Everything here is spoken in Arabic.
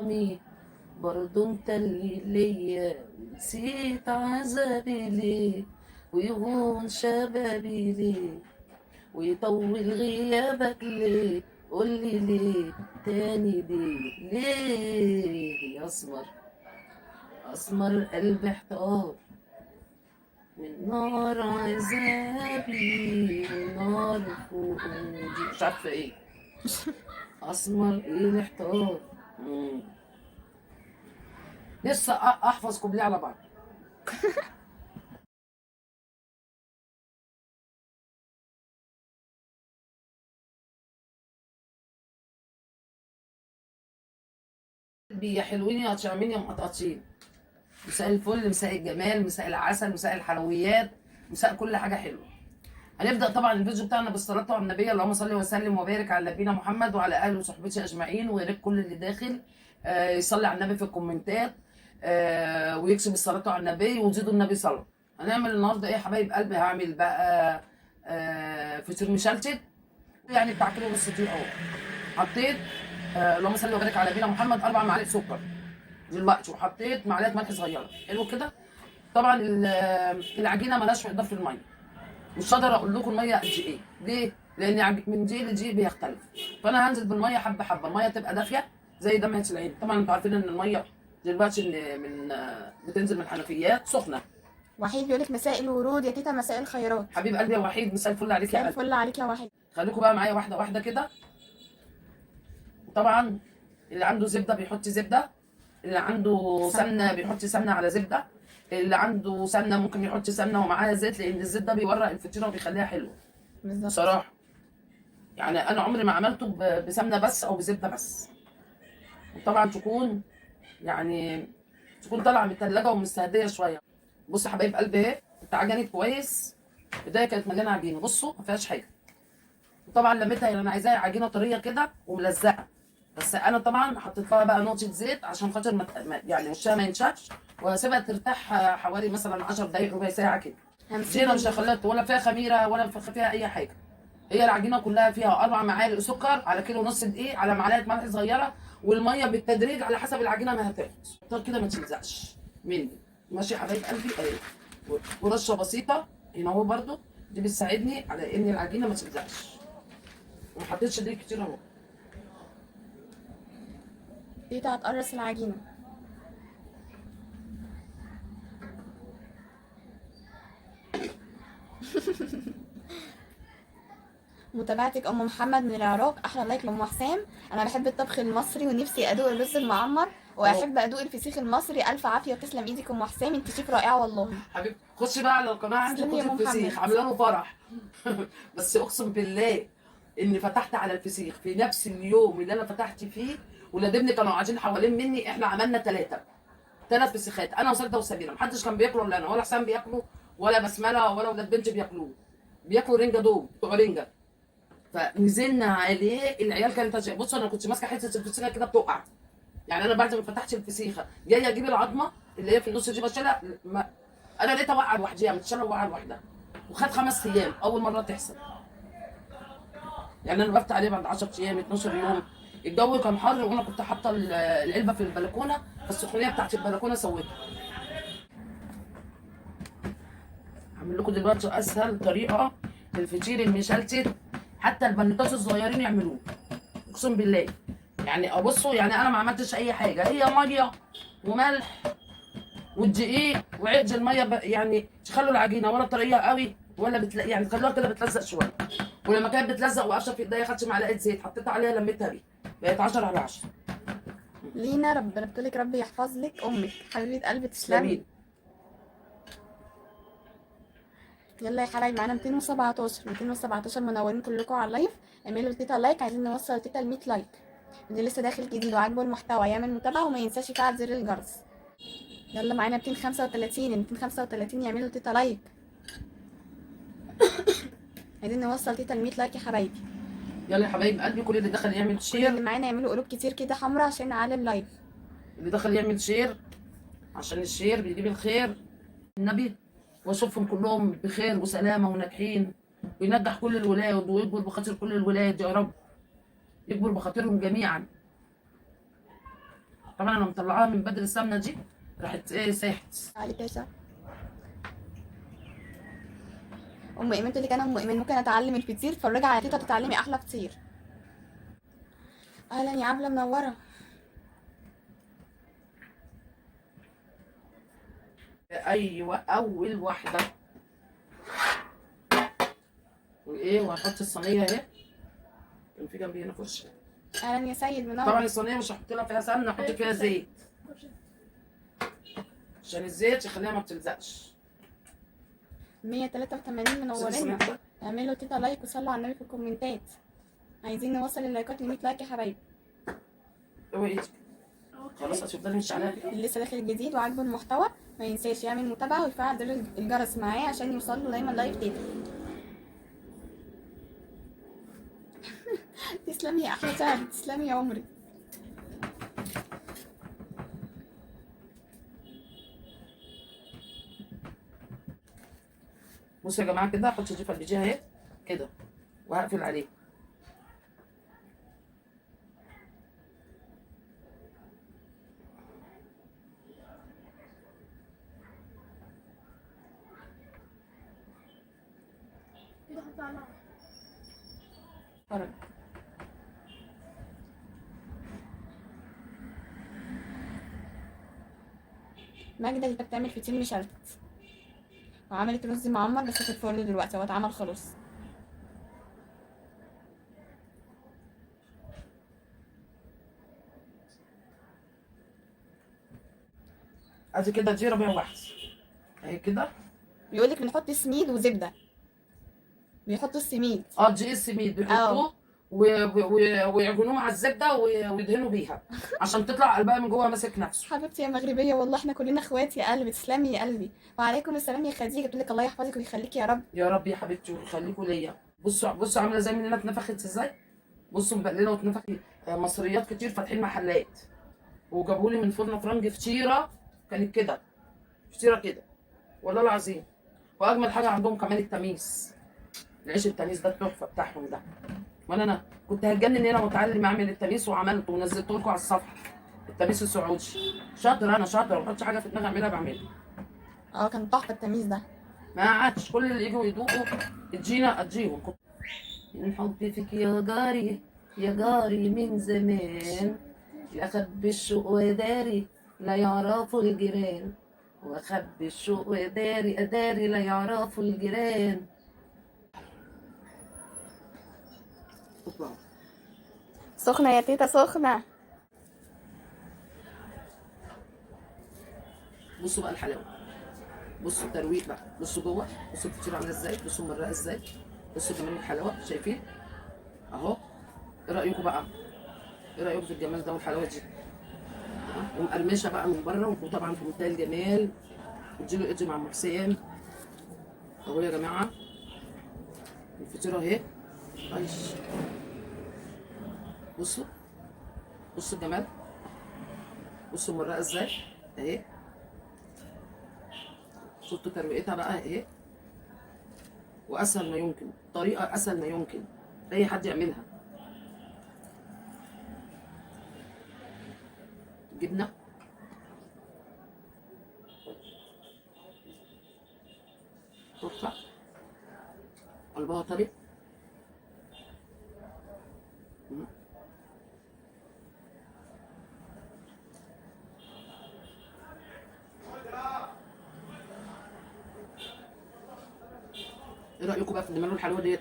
همومي، برضو انت اللي ليا، نسيت عذابي ليه، ويهون شبابي ليه، ويطول غيابك ليه، قولي ليه تاني ليه يا اسمر، اسمر قلبي احتار من نار عذابي ونار خروجي، مش عارفه ايه، اسمر ايه محتار. مم. لسه احفظ كوبليه على بعض. يا حلوين يا طعمين يا مقطقطين، مساء الفل، مساء الجمال، مساء العسل، مساء الحلويات، مساء كل حاجه حلوه. هنبدا طبعا الفيديو بتاعنا بالصلاه على النبي، اللهم صل وسلم وبارك على نبينا محمد وعلى اهله وصحبته اجمعين، ويا ريت كل اللي داخل يصلي على النبي في الكومنتات، ويكتب الصلاه على النبي وزيدوا النبي صلاه. هنعمل النهارده ايه يا حبايب قلبي؟ هعمل بقى فطير مشلتت، يعني بتاع كيلو ونص دقيق اهو. حطيت اللهم صل وبارك على نبينا محمد 4 معالق سكر دلوقتي، وحطيت معلقه ملح صغيره، حلو كده. طبعا العجينه مالهاش مقدار في الميه، مش هقدر اقول لكم الميه قد ايه، ليه؟ لان من دقيق لدقيق بيختلف. فانا هنزل بالميه حبه حبه، الميه تبقى دافيه زي دمعه العين. طبعا انتوا عارفين ان الميه دلوقتي اللي من بتنزل من الحنفيات سخنه. وحيد بيقولك مساء الورود يا تيتا، مساء الخيرات. حبيب قلبي يا وحيد، مساء الفل عليك يا مساء قلبي. الفل عليك يا وحيد. خليكم بقى معايا واحده واحده كده. طبعا اللي عنده زبده بيحط زبده، اللي عنده سمنه بيحط سمنه على زبده، اللي عنده سمنه ممكن يحط سمنه ومعاها زيت، لان الزيت ده بيورق الفطيره وبيخليها حلوه بالظبط. بصراحه. يعني انا عمري ما عملته بسمنه بس او بزبده بس. وطبعا يعني تكون طالعه من الثلاجه ومستهديه شويه. بصوا يا حبايب قلبي اهي اتعجنت كويس. البدايه كانت مليانه عجينه، بصوا ما فيهاش حاجه. وطبعا لميتها، يعني انا عايزاها عجينه طريه كده وملزقه، بس انا طبعا حطيت لها بقى نقطه زيت عشان خاطر يعني وشها ما ينشفش، وهسيبها ترتاح حوالي مثلا 10 دقائق ربع ساعه كده. دي انا مش هخليها ولا فيها خميره ولا فيها اي حاجه. هي العجينه كلها فيها 4 معالق سكر على كيلو ونص دقيق على معلقه ملح صغيره، والميه بالتدريج على حسب العجينه ما هتاخد. طب كده ما تلزقش مني. ماشي يا حبايب قلبي اهي. ورشه بسيطه هنا اهو برده، دي بتساعدني على ان العجينه ما تلزقش. وما حطيتش دقيق كتير اهو. تيتا هتقرص العجينة. متابعتك ام محمد من العراق، احلى لايك لام حسام. انا بحب الطبخ المصري ونفسي ادوق الرز المعمر، واحب ادوق الفسيخ المصري. الف عافيه وتسلم ايدك ام حسام، انت شيف رائعه والله. حبيبتي خشي بقى على القناه عندي تسلمي يا كوتي ام الفسيخ، محمد. عامله له فرح. بس اقسم بالله اني فتحت على الفسيخ في نفس اليوم اللي انا فتحت فيه، ولاد ابني كانوا قاعدين حوالين مني. احنا عملنا 3 فسيخات، انا وسجده وسميره، محدش كان بياكله الا انا، ولا حسام بياكله ولا بسمله ولا ولاد بنتي بياكلوه. بياكلوا رنجه دوب بتوع رنجه. فنزلنا عليه، العيال كانت بصوا انا كنت ماسكه حته الفسيخه كده بتقع. يعني انا بعد ما فتحت الفسيخه جايه اجيب العظمه اللي هي في النص دي بشيلها، انا لقيتها واقعه لوحديها، متشاله واقعه لوحدها. وخد 5 ايام اول مره تحصل. يعني انا وقفت عليه بعد 10 ايام 12 يوم. الجو كان حر وانا كنت حاطه العلبه في البلكونه، فالسخونيه بتاعت البلكونه سوتها. هعمل لكم دلوقتي اسهل طريقه للفطير المشلتت، حتى البنوتات الصغيرين يعملوه، اقسم بالله. يعني ابصوا، يعني انا ما عملتش اي حاجه، هي ميه وملح والدقيق وعد الميه يعني تخلوا العجينه ولا طريه قوي ولا يعني تخلوها كده بتلزق شويه. ولما كانت بتلزق وقفشه في ايديا، خدت معلقه زيت حطيتها عليها لميتها بيه، بقت 10 على 10. لينا ربنا بتقولك ربي يحفظ لك امك حبيبه قلبي، تسلمي. يلا يا حبايبي، معانا 217 منورين كلكم على اللايف. اعملوا لتيتا لايك، عايزين نوصل تيتا ل 100 لايك. اللي لسه داخل جديد وعاجبه المحتوى يعمل متابعه وما ينساش يفعل زر الجرس. يلا معانا 235 يعملوا تيتا لايك. عايزين نوصل تيتا ل 100 لايك يا حبايبي. يلا يا حبايب قلبي، كل اللي دخل يعمل كل شير، اللي معانا يعملوا قلوب كتير كده حمرا عشان نعلي اللايف. اللي دخل يعمل شير عشان الشير بيجيب الخير. النبي واشوفهم كلهم بخير وسلامه وناجحين، وينجح كل الولاد ويكبر بخاطر كل الولاد يا رب، يكبر بخاطرهم جميعا. طبعا انا مطلعاها من بدل السمنه دي، راحت ايه ساحت. علي كاسة. ام ايمان تقول لك انا ام ايمان ممكن اتعلم الفطير، فرجع على تيتا تتعلمي احلى فطير. اهلا يا عبله منوره. ايوه اول واحده. وايه، وهحط الصينيه اهي، كان في جنبي هنا فرشه. اهلا يا سيد منور. طبعا الصينيه مش هحط لها فيها سمنه، هحط فيها زيت عشان الزيت يخليها ما بتلزقش. 183 منورين. اعملوا تيتا لايك وصلوا على النبي في الكومنتات. عايزين نوصل اللايكات ل 100 لايك يا حبايبي. اوعي ايدك. خلاص هتفضلي مش عليها كده. اللي لسه داخل جديد وعاجبه المحتوى ما ينساش يعمل متابعه ويفعل زر الجرس معاه عشان يوصل له دايما لايف تيتا. تسلمي يا احلى سعد، تسلمي يا عمري. بصوا يا جماعه كده، هحط الجيفه اللي جايه اهي كده وهقفل عليه. فرج. ماجدة اللي بتعمل فطير مشلتت وعملت رز معمر بس في الفرن دلوقتي، هو اتعمل خلاص. ادي كده دي ربيع واحد اهي كده. بيقولك بنحط سميد وزبدة، بيحطوا السميد. دي السميد بيحطوه ويعجنوه مع الزبده ويدهنوا بيها عشان تطلع قلبها من جوه ماسك نفسه. حبيبتي يا مغربية والله احنا كلنا اخوات يا قلبي، تسلمي يا قلبي. وعليكم السلام يا خديجة، بتقولك الله يحفظك ويخليكي يا رب. يا رب يا حبيبتي ويخليكوا ليا. بصوا بصوا عامله زي مننا اتنفخت ازاي. بصوا مبقلله واتنفخت. مصريات كتير فاتحين محلات وجابوا لي من فرن فرنج فطيره كانت كده، فطيره كده والله العظيم. واجمل حاجه عندهم كمان التميس، العيش التميس ده التحفه بتاعهم ده. وانا كنت هتجنن هنا واتعلم اعمل التميس وعملته ونزلته لكم على الصفحه. التميس السعودي شاطر، انا شاطر، ما بحطش حاجه في دماغي اعملها بعملها. كان تحفة التمييز ده. ما عادش كل اللي يجوا يدوقوا ادينا اديهم. من حبي فيك يا جاري يا جاري من زمان، اخبي الشوق وداري لا يعرفوا الجيران، واخبي الشوق وداري اداري لا يعرفوا الجيران. سخنة يا تيتا سخنة. بصوا بقى الحلاوه، بصوا الترويق بقى، بصوا جوه، بصوا الفطيره عامله ازاي، بصوا مرقه ازاي، بصوا جمال الحلاوه، شايفين اهو. ايه رايكم بقى؟ ايه رايكم في الجمال ده والحلاوه دي؟ ومقرمشه بقى من بره، وطبعا في منتهى الجمال. اديله ايدي مع ام حسام اهو يا جماعه. الفطيره اهي عايش. بصوا بصوا الجمال، بصوا المرقه ازاي اهي. شفتوا ترويقتها بقى اهي، واسهل ما يمكن، طريقه اسهل ما يمكن اي حد يعملها. جبنه تحفه، قلبها طري. ايه رايكم بقى في الجمال والحلاوه ديت؟